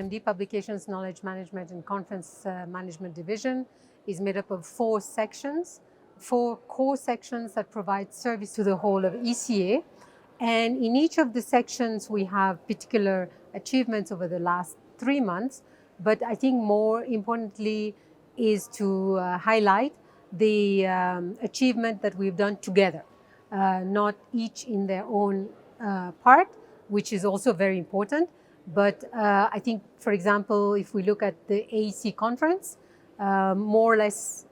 PCKMD, Publications, Knowledge Management and Conference Management Division, is made up of 4 sections, 4 core sections that provide service to the whole of ECA. And in each of the sections, we have particular achievements over the last 3 months. But I think more importantly is to highlight the achievement that we've done together, not each in their own part, which is also very important. But I think, for example, if we look at the AEC conference, more or less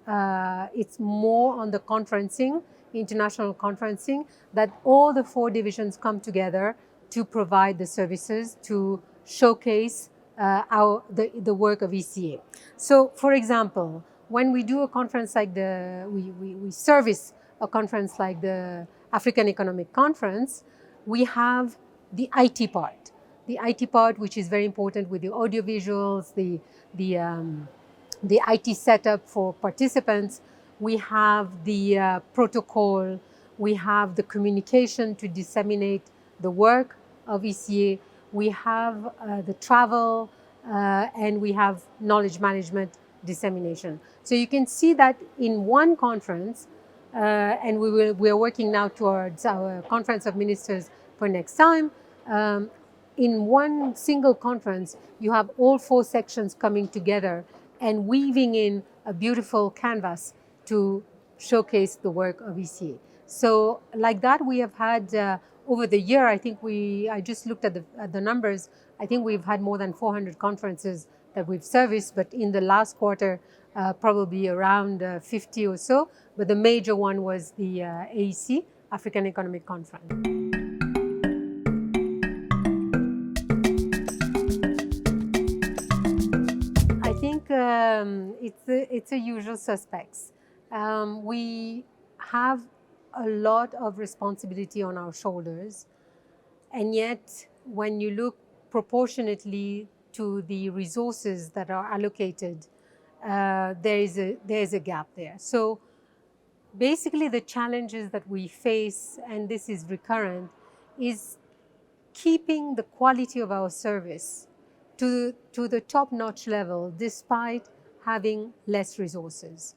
it's more on the conferencing, international conferencing, that all the 4 divisions come together to provide the services to showcase the work of ECA. So, for example, when we do a conference like we service a conference like the African Economic Conference, we have the IT part. The IT part, which is very important with the audiovisuals, the IT setup for participants. We have the protocol, we have the communication to disseminate the work of ECA, we have the travel, and we have knowledge management dissemination. So you can see that in one conference, and we are working now towards our Conference of Ministers for next time. In one single conference, you have all 4 sections coming together and weaving in a beautiful canvas to showcase the work of ECA. So like that, we have had over the year, I think I just looked at the numbers, I think we've had more than 400 conferences that we've serviced, but in the last quarter, probably around 50 or so. But the major one was the AEC, African Economic Conference. I think it's a usual suspects. We have a lot of responsibility on our shoulders, and yet when you look proportionately to the resources that are allocated, there is a gap there. So basically the challenges that we face, and this is recurrent, is keeping the quality of our service to the top-notch level despite having less resources,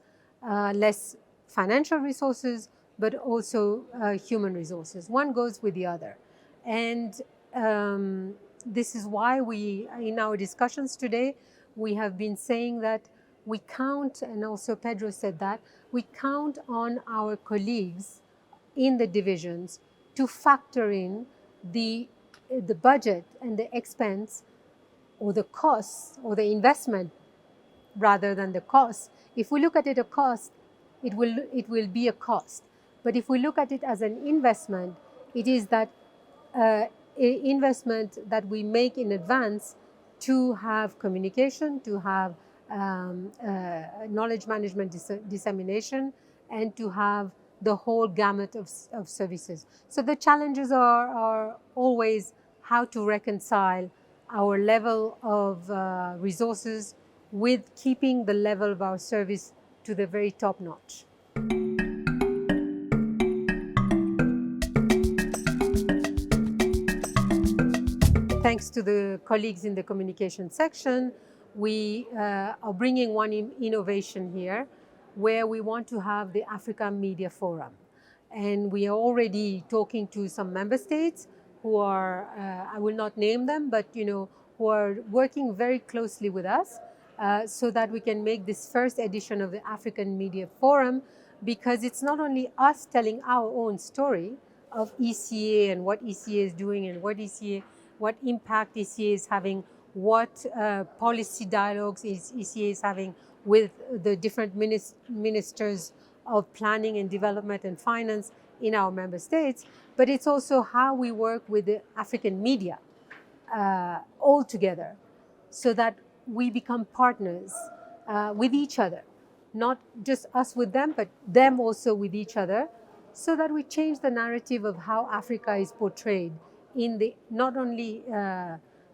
less financial resources, but also human resources. One goes with the other. And this is why in our discussions today, we have been saying that we count, and also Pedro said that, we count on our colleagues in the divisions to factor in the budget and the expense or the costs or the investment rather than the cost. If we look at it a cost, it will be a cost. But if we look at it as an investment, it is that investment that we make in advance to have communication, to have knowledge management dissemination, and to have the whole gamut of services. So the challenges are always how to reconcile our level of resources with keeping the level of our service to the very top notch. Thanks to the colleagues in the communication section, we are bringing one innovation here where we want to have the Africa Media Forum. And we are already talking to some member states who are, I will not name them, but who are working very closely with us so that we can make this first edition of the African Media Forum, because it's not only us telling our own story of ECA and what ECA is doing and what impact ECA is having, what policy dialogues ECA is having with the different ministers of planning and development and finance in our member states, but it's also how we work with the African media all together so that we become partners with each other, not just us with them, but them also with each other, so that we change the narrative of how Africa is portrayed not only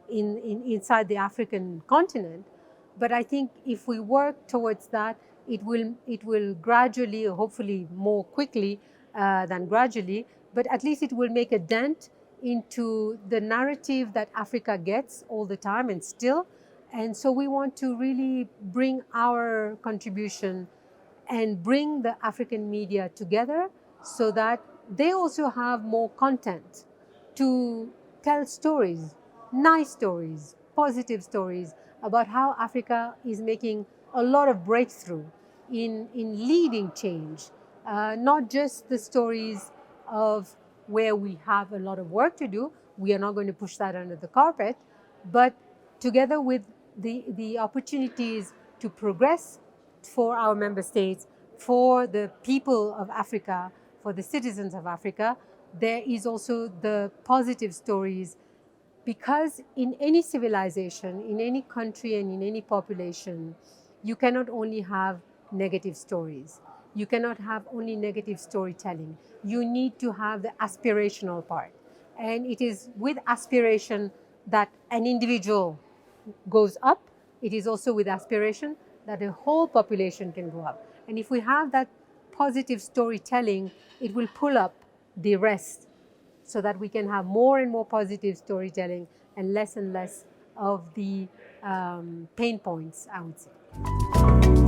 inside the African continent, but I think if we work towards that, it will gradually, or hopefully more quickly than gradually, but at least it will make a dent into the narrative that Africa gets all the time and still, And so we want to really bring our contribution and bring the African media together so that they also have more content to tell stories, nice stories, positive stories about how Africa is making a lot of breakthrough in leading change, not just the stories of where we have a lot of work to do. We are not going to push that under the carpet, but together with the opportunities to progress for our member states, for the people of Africa, for the citizens of Africa, there is also the positive stories, because in any civilization, in any country and in any population, you cannot only have negative stories. You cannot have only negative storytelling. You need to have the aspirational part. And it is with aspiration that an individual goes up. It is also with aspiration that a whole population can go up. And if we have that positive storytelling, it will pull up the rest so that we can have more and more positive storytelling and less of the pain points, I would say.